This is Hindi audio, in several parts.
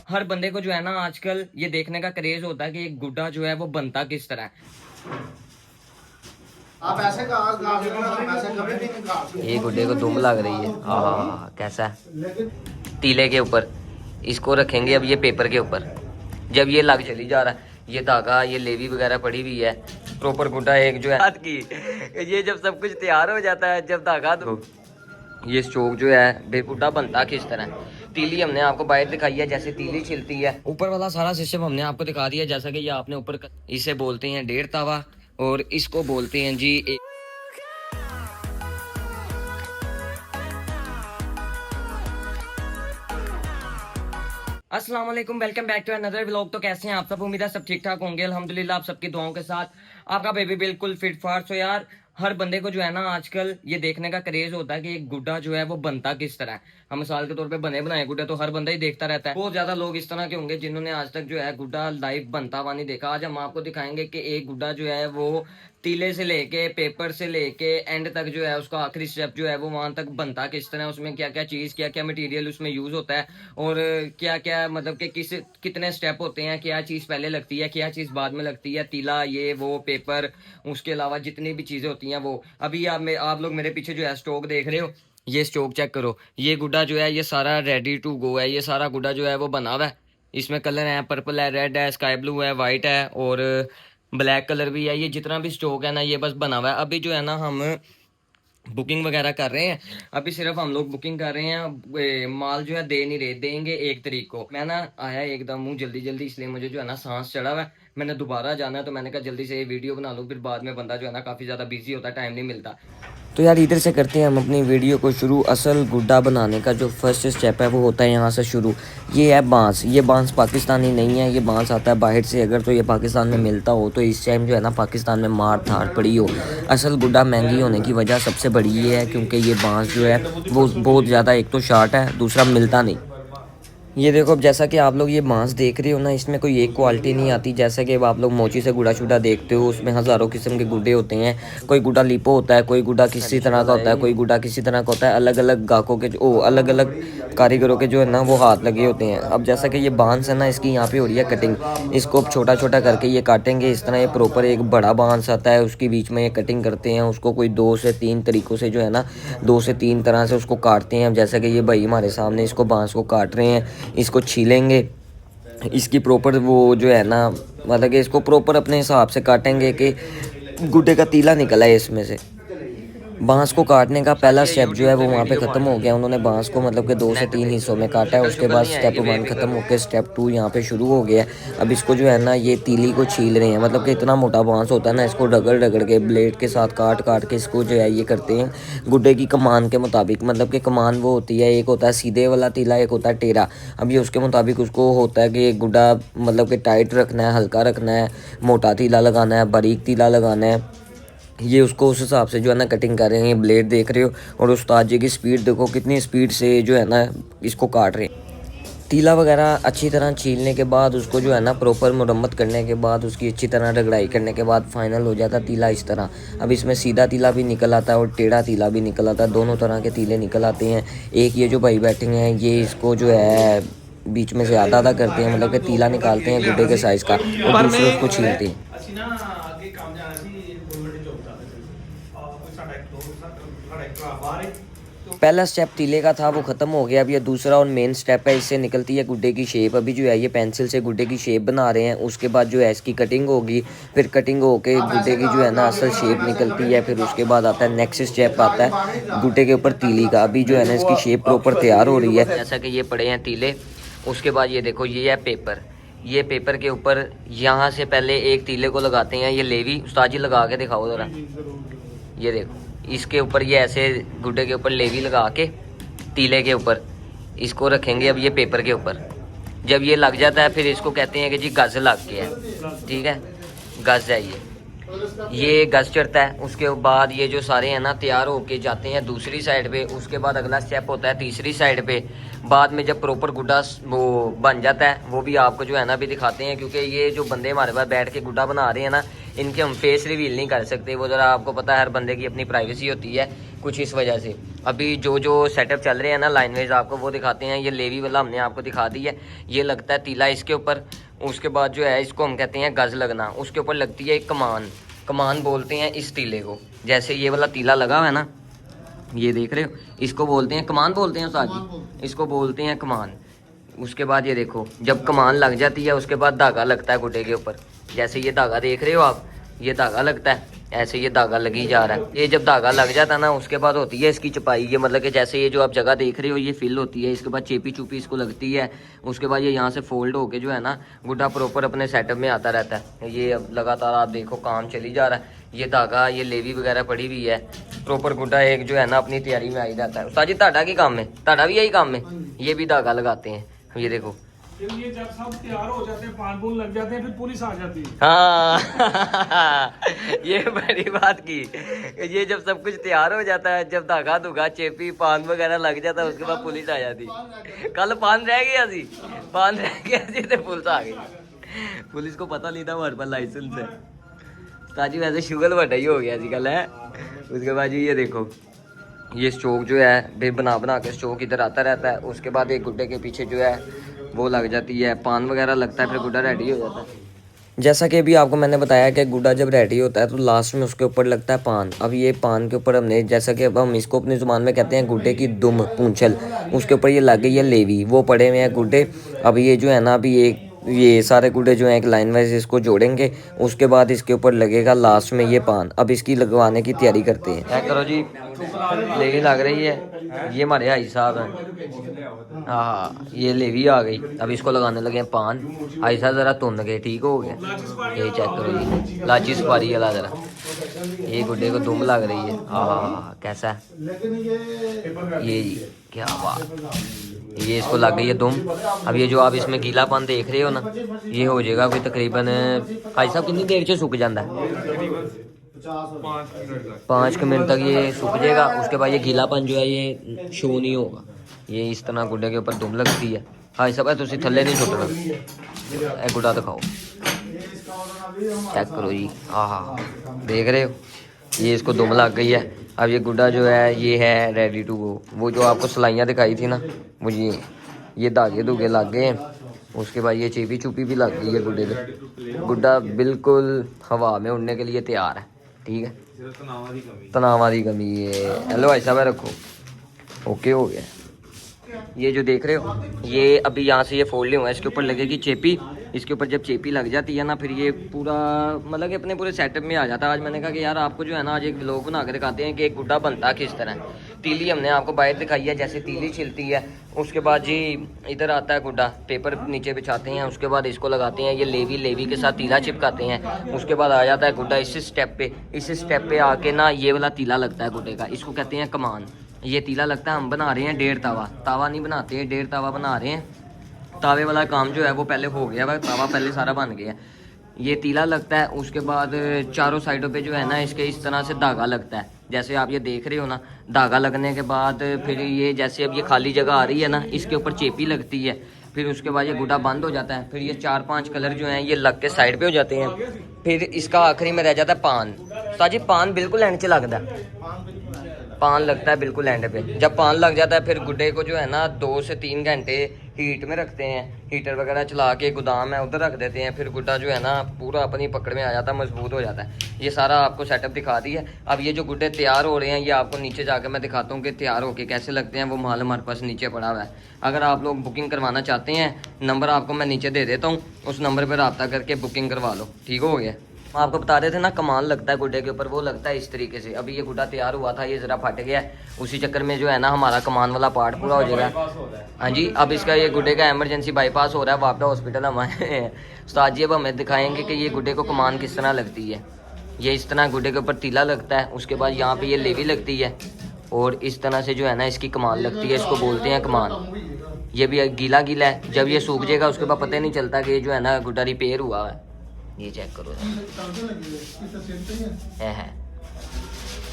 हर बंदे को जो है ना आजकल ये देखने का क्रेज होता है कि एक गुड्डा जो है वो बनता किस तरह है। आप ऐसे ऐसे कभी भी नहीं। ये गुड्डे को दुम लग रही है। हाँ कैसा है? तीले के ऊपर इसको रखेंगे अब ये पेपर के ऊपर। जब ये लग चली जा रहा है, ये धागा ये लेवी वगैरह पड़ी हुई है, प्रॉपर गुड्डा एक जो है हाथ की। ये जब सब कुछ तैयार हो जाता है, जब धागा दो, ये स्टोव जो है बेगुड्डा बनता किस तरह। तीली हमने आपको बाहर दिखाई है जैसे तीली छिलती है। ऊपर वाला सारा सिस्टम हमने आपको दिखा दिया जैसा कि ये आपने ऊपर। इसे बोलते हैं 1.5 तावा और इसको बोलते हैं जी अस्सलाम वालेकुम, welcome back to another vlog. तो कैसे हैं आप सब? उम्मीद है सब ठीक ठाक होंगे। अल्हम्दुलिल्लाह आप सबकी दुआओं के साथ आपका बेबी बिल्कुल फिट फाट। सो यार हर बंदे को जो है ना आजकल ये देखने का क्रेज होता है कि एक गुड्डा जो है वो बनता किस तरह है। हम मिसाल के तौर पे बने बनाए गुड्डे तो हर बंदा ही देखता रहता है। बहुत ज्यादा लोग इस तरह के होंगे जिन्होंने आज तक जो है गुड्डा लाइव बनता हुआ नहीं देखा। आज हम आपको दिखाएंगे कि एक गुड्डा जो है वो तीले से लेके पेपर से लेके एंड तक जो है उसका आखिरी स्टेप जो है वो वहां तक बनता किस तरह, उसमें क्या क्या चीज क्या क्या मटेरियल उसमें यूज होता है और क्या क्या मतलब कि कितने स्टेप होते हैं, क्या चीज पहले लगती है क्या चीज बाद में लगती है, तीला ये वो पेपर, उसके अलावा जितनी भी चीजें होती हैं वो। अभी आप लोग मेरे पीछे जो है स्टॉक देख रहे हो, ये स्टॉक चेक करो। ये गुड्डा जो है ये सारा रेडी टू गो है। ये सारा गुड्डा जो है वो बना हुआ है। इसमें कलर है पर्पल है, रेड है, स्काई ब्लू है, वाइट है और ब्लैक कलर भी है। ये जितना भी स्टॉक है ना ये बस बना हुआ है। अभी जो है ना हम बुकिंग वगैरह कर रहे हैं। अभी सिर्फ हम लोग बुकिंग कर रहे हैं, माल जो है दे नहीं रहे, देंगे 1 तारीख को। मैं ना आया एकदम हूँ जल्दी जल्दी, इसलिए मुझे जो है ना सांस चढ़ा हुआ है। मैंने दोबारा जाना है तो मैंने कहा जल्दी से ये वीडियो बना लूँ, फिर बाद में बंदा जो है ना काफ़ी ज़्यादा बिजी होता है, टाइम नहीं मिलता। तो यार इधर से करते हैं हम अपनी वीडियो को शुरू। असल गुड्डा बनाने का जो फर्स्ट स्टेप है वो होता है यहाँ से शुरू। ये है बांस। ये बांस पाकिस्तानी नहीं है, ये बांस आता है बाहर से। अगर तो ये पाकिस्तान में मिलता हो तो इस टाइम जो है ना पाकिस्तान में मार धाड़ पड़ी हो। असल गुड्डा महंगी होने की वजह सबसे बड़ी ये है क्योंकि ये बांस जो है वो बहुत ज़्यादा, एक तो शार्ट है, दूसरा मिलता नहीं। ये देखो अब जैसा कि आप लोग ये बांस देख रहे हो ना, इसमें कोई एक क्वालिटी नहीं आती। जैसे कि अब आप लोग मोची से गुड्डा शुडा देखते हो, उसमें हज़ारों किस्म के गुड्डे होते हैं। कोई गुड्डा लिपो होता है, कोई गुड्डा किसी तरह का होता है, कोई गुड्डा किसी तरह का होता है। अलग अलग गाहकों के अलग अलग कारीगरों के जो है ना वो हाथ लगे होते हैं। अब जैसा कि ये बांस है ना, इसकी यहाँ पे हो रही है कटिंग। इसको अब छोटा छोटा करके ये काटेंगे इस तरह। ये प्रॉपर एक बड़ा बांस आता है, उसके बीच में ये कटिंग करते हैं। उसको कोई 2 से 3 तरीक़ों से जो है ना 2 से 3 तरह से उसको काटते हैं। अब जैसा कि ये भाई हमारे सामने इसको बांस को काट रहे हैं, इसको छीलेंगे। इसकी प्रॉपर वो जो है ना मतलब कि इसको प्रॉपर अपने हिसाब से काटेंगे कि गुड्डे का तीला निकला है इसमें से। बांस को काटने का पहला स्टेप जो है वो वहाँ पे ख़त्म हो गया। उन्होंने बांस को मतलब कि 2 से 3 हिस्सों में काटा है। उसके बाद स्टेप 1 ख़त्म होकर स्टेप 2 यहाँ पे शुरू हो गया है। अब इसको जो है ना ये तीली को छील रहे हैं। मतलब कि इतना मोटा बांस होता है ना, इसको रगड़ रगड़ के ब्लेड के साथ काट काट के इसको जो है ये करते हैं गुड्डे की कमान के मुताबिक। मतलब कि कमान वो होती है, एक होता है सीधे वाला तीला, एक होता है टेढ़ा। अब ये उसके मुताबिक उसको होता है कि गुड्डा मतलब कि टाइट रखना है, हल्का रखना है, मोटा तीला लगाना है, बारीक तीला लगाना है। ये उसको उस हिसाब से जो है ना कटिंग कर रहे हैं। ब्लेड देख रहे हो और उस्ताद जी की स्पीड देखो, कितनी स्पीड से जो है ना इसको काट रहे हैं। तीला वगैरह अच्छी तरह छीलने के बाद उसको जो है ना प्रॉपर मुरम्मत करने के बाद उसकी अच्छी तरह रगड़ाई करने के बाद फाइनल हो जाता तीला इस तरह। अब इसमें सीधा तीला भी निकल आता है और टेढ़ा तीला भी निकल आता है। दोनों तरह के तीले निकल आते हैं। एक ये जो भाई बैठे हैं ये इसको जो है बीच में से आधा आधा करते हैं, मतलब कि तीला निकालते हैं गुड्डे के साइज़ का और दूसरे उसको छीलते हैं। पहला स्टेप तीले का था वो ख़त्म हो गया। अब ये दूसरा और मेन स्टेप है, इससे निकलती है गुड्डे की शेप। अभी जो है ये पेंसिल से गुड्डे की शेप बना रहे हैं। उसके बाद जो है इसकी कटिंग होगी, फिर कटिंग होके गुड्डे की जो है ना असल शेप निकलती है। फिर उसके बाद आता है नेक्स्ट स्टेप आता है गुड्डे के ऊपर तीली का। अभी जो है ना इसकी शेप प्रॉपर तैयार हो रही है। जैसा कि ये पड़े हैं तीले, उसके बाद ये देखो ये है पेपर। ये पेपर के ऊपर यहाँ से पहले एक तीले को लगाते हैं, ये लेवी उस्ताद जी लगा के दिखाओ ज़रा। ये देखो इसके ऊपर ये ऐसे गुड्डे के ऊपर लेवी लगा के तीले के ऊपर इसको रखेंगे अब ये पेपर के ऊपर। जब ये लग जाता है फिर इसको कहते हैं कि जी गज़ लग गया है, ठीक है, गज़ है ये गज़ चढ़ता है। उसके बाद ये जो सारे हैं ना तैयार होके जाते हैं दूसरी साइड पे। उसके बाद अगला स्टेप होता है तीसरी साइड पे। बाद में जब प्रॉपर गुड्डा वो बन जाता है वो भी आपको जो है ना भी दिखाते हैं, क्योंकि ये जो बंदे हमारे पास बैठ के गुड्डा बना रहे हैं ना, इनके हम फेस रिवील नहीं कर सकते, वो ज़रा आपको पता है हर बंदे की अपनी प्राइवेसी होती है कुछ, इस वजह से। अभी जो सेटअप चल रहे हैं ना लाइन वाइज आपको वो दिखाते हैं। ये लेवी वाला हमने आपको दिखा दी है, ये लगता है तीला इसके ऊपर। उसके बाद जो है इसको हम कहते हैं गज़ लगना, उसके ऊपर लगती है एक कमान, कमान बोलते हैं इस तीले को। जैसे ये वाला तीला लगा हुआ है ना, ये देख रहे हो, इसको बोलते हैं कमान, बोलते हैं उस्ताद जी, इसको बोलते हैं कमान। उसके बाद ये देखो जब कमान लग जाती है उसके बाद धागा लगता है गुड्डे के ऊपर। जैसे ये धागा देख रहे हो आप, ये धागा लगता है, ऐसे ये धागा लगी जा रहा है। ये जब धागा लग जाता है ना उसके बाद होती है इसकी चपाई। ये मतलब कि जैसे ये जो आप जगह देख रहे हो ये फिल होती है, इसके बाद चेपी चुपी इसको लगती है। उसके बाद ये यहाँ से फोल्ड होके जो है ना गुड्डा प्रॉपर अपने सेटअप में आता रहता है। ये अब लगातार आप देखो काम चली जा रहा है। ये धागा, ये लेवी वगैरह पड़ी हुई है, प्रॉपर गुड्डा एक जो है ना अपनी तैयारी में आ ही जाता है। उस्ताद जी ताड़ा की काम में, ताड़ा भी यही काम में, ये भी धागा लगाते हैं। ये देखो फिर ये जब सब तैयार हो जाते हैं, पान पून लग जाते हैं, फिर पुलिस आ जाती है। हाँ ये बड़ी बात की। ये जब सब कुछ तैयार हो जाता है, जब धागा धुगा चेपी पान वगैरह लग जाता है, उसके बाद पुलिस आ जाती। कल पान रह गया सी, पान रह गया सी तो पुलिस आ गई। पुलिस को पता नहीं था हमारे पास लाइसेंस है। ताजी वैसे शुगर बटा ही हो गया जी कल है। उसके बाद जी ये देखो ये स्टोक जो है फिर बना के स्टोक इधर आता रहता है। उसके बाद एक गुड्डे के पीछे जो है वो लग जाती है, पान वगैरह लगता है, फिर गुड्डा रेडी हो जाता है। जैसा कि अभी आपको मैंने बताया कि गुड्डा जब रेडी होता है तो लास्ट में उसके ऊपर लगता है पान। अब ये पान के ऊपर हमने, जैसा कि अब हम इसको अपनी ज़ुबान में कहते हैं गुड्डे की दुम, पूंछल, उसके ऊपर ये लग गई है लेवी, वो पड़े हुए हैं गुड्डे। अब ये जो है ना अभी ये सारे गुड्डे जो हैं एक लाइन वाइज इसको जोड़ेंगे। उसके बाद इसके ऊपर लगेगा लास्ट में ये पान। अब इसकी लगवाने की तैयारी करते हैं। क्या करो जी, लेवी लग रही है। ये हमारे भाई साहब हैं, हाँ ये लेवी आ गई। अब इसको लगाने लगे हैं पान। भाई साहब ज़रा तुन गए, ठीक हो गया। ये चेक करो जी, लाची सुपारी वाला ज़रा, ये गुड्डे को दुम लग रही है। कैसा है ये जी, क्या बात। ये इसको लग गई है दुम। अब ये जो आप इसमें गीलापन देख रहे हो ना, ये हो जाएगा कोई तकरीबन, भाई साहब कितनी देर से सूख जाता है? 5 मिनट तक ये सूख जाएगा। उसके बाद ये गीलापन जो है ये शो नहीं होगा। ये इस तरह गुड्डे के ऊपर दुम लगती है। भाई साहब तुसी थल्ले नहीं छुटना। गुड्डा दिखाओ, चेक करो जी, हाँ देख रहे हो, ये इसको दुम लग गई है। अब ये गुड्डा जो है ये है रेडी टू गो। वो जो आपको सिलाइयाँ दिखाई थी ना, वो ये धागे धुगे लग गए हैं। उसके बाद ये चेपी चुपी भी लग गई है गुड्डे पे। गुड्डा बिल्कुल हवा में उड़ने के लिए तैयार है। ठीक है, तनावा दी कमी है। हेलो भाई साहब रखो, ओके हो गया। ये जो देख रहे हो ये अभी यहाँ से ये फोल्ड हुआ है, इसके ऊपर लगेगी चेपी। इसके ऊपर जब चेपी लग जाती है ना फिर ये पूरा मतलब कि अपने पूरे सेटअप में आ जाता है। आज मैंने कहा कि यार आपको जो है ना आज एक व्लॉग बना के दिखाते हैं कि एक गुड्डा बनता किस तरह। तीली हमने आपको बाहर दिखाई है, जैसे तीली छिलती है। उसके बाद जी इधर आता है गुड्डा, पेपर नीचे बिछाते हैं, उसके बाद इसको लगाते हैं, ये लेवी के साथ तीला चिपकाते हैं। उसके बाद आ जाता है गुड्डा इस स्टेप पे। इस स्टेप पे आके ना ये वाला तीला लगता है गुड्डे का, इसको कहते हैं कमान। ये तीला लगता है, हम बना रहे हैं 1.5 तावा नहीं बनाते, 1.5 तावा बना रहे हैं। तावे वाला काम जो है वो पहले हो गया, तावा पहले सारा बन गया। ये तीला लगता है। उसके बाद चारों साइडों पे जो है ना इसके इस तरह से धागा लगता है, जैसे आप ये देख रहे हो ना। धागा लगने के बाद फिर ये जैसे अब ये खाली जगह आ रही है ना, इसके ऊपर चेपी लगती है। फिर उसके बाद ये गुड्डा बंद हो जाता है। फिर ये 4-5 कलर जो हैं ये लग के साइड पे हो जाते हैं। फिर इसका आखिरी में रह जाता है पान। साजी पान बिल्कुल एंड से लगता है, पान लगता है बिल्कुल एंड पे। जब पान लग जाता है फिर गुड्डे को जो है ना 2 से 3 घंटे हीट में रखते हैं। हीटर वगैरह चला के गोदाम है उधर रख देते हैं। फिर गुड्डा जो है ना पूरा अपनी पकड़ में आ जाता है, मजबूत हो जाता है। ये सारा आपको सेटअप दिखा दी है। अब ये जो गुड्डे तैयार हो रहे हैं ये आपको नीचे जाकर मैं दिखाता हूँ कि तैयार होके कैसे लगते हैं। वो माल हमारे पास नीचे पड़ा हुआ है। अगर आप लोग बुकिंग करवाना चाहते हैं, नंबर आपको मैं नीचे दे देता हूँ, उस नंबर पर रब्ता करके बुकिंग करवा लो। ठीक हो गया। आपको बता रहे थे ना कमान लगता है गुड्डे के ऊपर, वो लगता है इस तरीके से। अभी ये गुड्डा तैयार हुआ था, ये ज़रा फट गया, उसी चक्कर में जो है ना हमारा कमान वाला पार्ट पूरा हो जाएगा। हाँ जी, अब इसका ये गुड्डे का इमरजेंसी बाईपास हो रहा है, वापस हॉस्पिटल हमारे उस्ताद जी अब हमें दिखाएंगे कि ये गुड्डे को कमान किस तरह लगती है। ये इस तरह गुड्डे के ऊपर तीला लगता है, उसके बाद यहाँ पे ये लेवी लगती है और इस तरह से जो है ना इसकी कमान लगती है। इसको बोलते हैं कमान। ये भी गीला गीला है, जब ये सूख जाएगा उसके बाद पता ही नहीं चलता कि ये जो है ना गुड्डा रिपेयर हुआ है। ये चेक करो है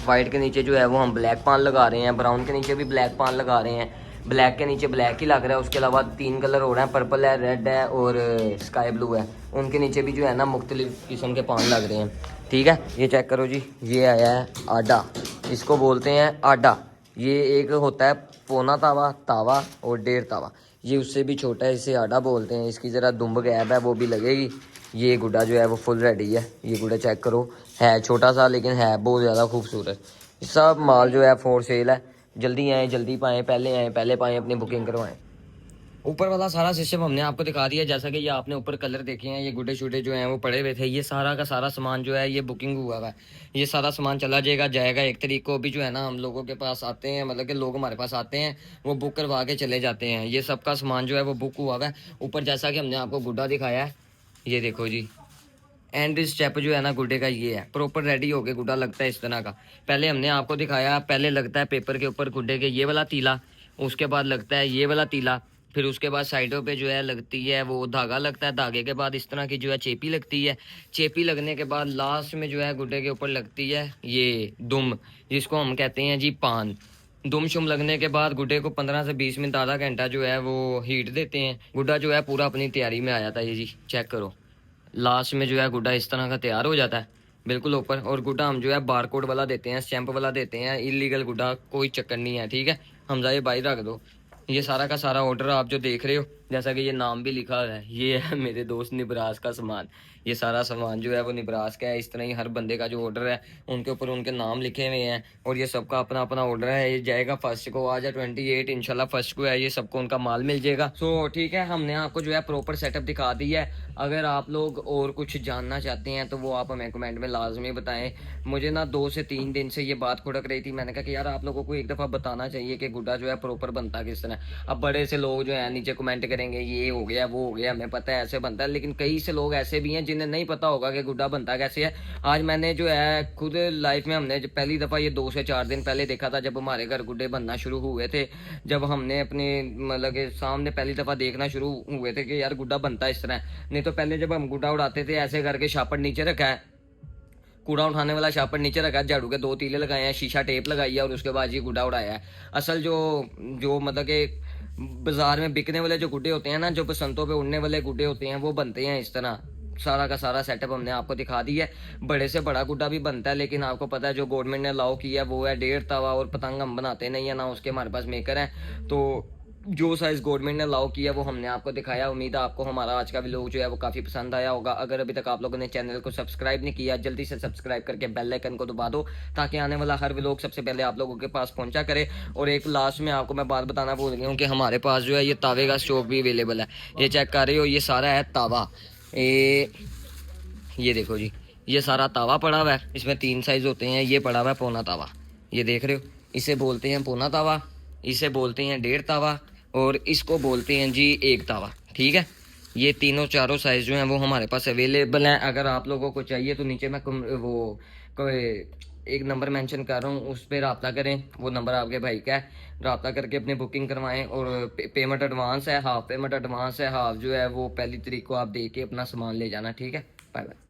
वाइट के नीचे जो है वो हम ब्लैक पान लगा रहे हैं, ब्राउन के नीचे भी ब्लैक पान लगा रहे हैं। ब्लैक के नीचे ब्लैक ही लग रहा है, उसके अलावा 3 कलर हो रहे हैं, पर्पल है, रेड है और स्काई ब्लू है। उनके नीचे भी जो है ना मुख्तलिफ किस्म के पान लग रहे हैं। ठीक है, ये चेक करो जी, ये आया है आडा, इसको बोलते हैं आडा। ये एक होता है पौना तावा, तावा और 1.5 तावा, ये उससे भी छोटा है, इसे आडा बोलते हैं। इसकी ज़रा दुम्ब गैप है वो भी लगेगी। ये गुड्डा जो है वो फुल रेडी है। ये गुड्डा चेक करो, है छोटा सा लेकिन है बहुत ज़्यादा खूबसूरत। सब माल जो है फॉर सेल है, जल्दी आएँ जल्दी पाएँ, पहले आएँ पहले पाएँ, अपनी बुकिंग करवाएँ। ऊपर वाला सारा सिस्टम हमने आपको दिखा दिया, जैसा कि ये आपने ऊपर कलर देखे हैं, ये गुड्डे शुड्डे जो हैं वो पड़े हुए थे। ये सारा का सारा सामान जो है ये बुकिंग हुआ हुआ है, ये सारा सामान चला जाएगा 1 तारीख को। भी जो है ना हम लोगों के पास आते हैं, मतलब कि लोग हमारे पास आते हैं, वो बुक करवा के चले जाते हैं। ये सबका सामान जो है वो बुक हुआ हुआ है। ऊपर जैसा कि हमने आपको गुड्डा दिखाया है, ये देखो जी, एंड स्टेप जो है ना गुड्डे का ये है, प्रॉपर रेडी हो के गुड्डा लगता है इस तरह का। पहले हमने आपको दिखाया, पहले लगता है पेपर के ऊपर गुड्डे के ये वाला तीला, उसके बाद लगता है ये वाला तीला, फिर उसके बाद साइडों पे जो है लगती है वो धागा लगता है, धागे के बाद इस तरह की जो है चेपी लगती है, चेपी लगने के बाद लास्ट में जो है गुड्डे के ऊपर लगती है ये दुम, जिसको हम कहते हैं जी पान। दुम शुम लगने के बाद गुड्डे को 15 से 20 मिनट आधा घंटा जो है वो हीट देते हैं। गुड्डा जो है पूरा अपनी तैयारी में आ जाता है। ये जी चेक करो, लास्ट में जो है गुड्डा इस तरह का तैयार हो जाता है बिल्कुल ऊपर। और गुड्डा हम जो है बारकोड वाला देते हैं, स्टैंप वाला देते हैं, इलीगल गुड्डा कोई चक्कर नहीं है। ठीक है, हमजा ये बाई रख दो। ये सारा का सारा ऑर्डर आप जो देख रहे हो, जैसा कि ये नाम भी लिखा हुआ है, ये है मेरे दोस्त निब्रास का सामान। ये सारा सामान जो है वो निब्रास का है। इस तरह ही हर बंदे का जो ऑर्डर है उनके ऊपर उनके नाम लिखे हुए हैं, और ये सबका अपना अपना ऑर्डर है। ये जाएगा फर्स्ट को, आज है 28 इंशाल्लाह फर्स्ट को है, ये सबको उनका माल मिल जाएगा। सो ठीक है, हमने आपको जो है प्रॉपर सेटअप दिखा दी है। अगर आप लोग और कुछ जानना चाहते हैं तो वो आप हमें कमेंट में लाजमी बताएं। मुझे ना 2 से 3 दिन से ये बात खुड़क रही थी, मैंने कहा कि यार आप लोगों को एक दफ़ा बताना चाहिए कि गुड्डा जो है प्रॉपर बनता किस तरह। अब बड़े से लोग जो है नीचे कमेंट करेंगे ये हो गया वो हो गया, हमें पता है ऐसे बनता है, लेकिन कई से लोग ऐसे भी हैं जिन्हें नहीं पता होगा कि गुड्डा बनता कैसे है। आज मैंने जो है खुद लाइफ में हमने पहली दफ़ा ये 2 से 4 दिन पहले देखा था, जब हमारे घर गुड्डे बनना शुरू हुए थे, जब हमने अपने मतलब के सामने पहली दफ़ा देखना शुरू हुए थे कि यार गुड्डा बनता इस तरह। नहीं तो पहले जब हम गुड्डा उड़ाते थे ऐसे करके शापड़ नीचे रखा है, कूड़ा उठाने वाला शापड़ नीचे रखा है, झाड़ू के 2 तीले लगाए हैं, शीशा टेप लगाई है और उसके बाद ये गुड्डा उड़ाया है। असल जो मतलब कि बाजार में बिकने वाले जो गुड्डे होते हैं ना, जो बसंतों पे उड़ने वाले गुड्डे होते हैं, वो बनते हैं इस तरह। सारा का सारा सेटअप हमने आपको दिखा दिया है। बड़े से बड़ा गुड्डा भी बनता है, लेकिन आपको पता है जो गवर्नमेंट ने अलाउ किया है वो है 1.5 तावा, और पतंग हम बनाते नहीं है ना, उसके हमारे पास मेकर है। तो जो साइज गवर्नमेंट ने अलाउ किया वो हमने आपको दिखाया। उम्मीद है आपको हमारा आज का व्लॉग जो है वो काफ़ी पसंद आया होगा। अगर अभी तक आप लोगों ने चैनल को सब्सक्राइब नहीं किया, जल्दी से सब्सक्राइब करके बेल आइकन को दबा दो, ताकि आने वाला हर व्लॉग सबसे पहले आप लोगों के पास पहुंचा करे। और एक लास्ट में आपको मैं बात बताना भूल गया हूँ कि हमारे पास जो है ये तावे का स्टॉक भी अवेलेबल है। ये चेक कर रहे हो, ये सारा है तावा। ये देखो जी, ये सारा तावा पड़ा हुआ है, इसमें 3 साइज होते हैं। ये पड़ा हुआ है पौना तावा, ये देख रहे हो, इसे बोलते हैं पौना तावा, इसे बोलते हैं 1.5 तावा, और इसको बोलते हैं जी 1 तावा। ठीक है, ये तीनों चारों साइज जो हैं वो हमारे पास अवेलेबल हैं। अगर आप लोगों को चाहिए तो नीचे मैं वो एक नंबर मेंशन कर रहा हूँ, उस पर रब्ता करें, वो नंबर आपके भाई का है, रब्ता करके अपनी बुकिंग करवाएं। और पेमेंट एडवांस है, हाफ पेमेंट एडवांस है, हाफ जो है वो 1 तारीख को आप दे के अपना सामान ले जाना। ठीक है, बाय बाय।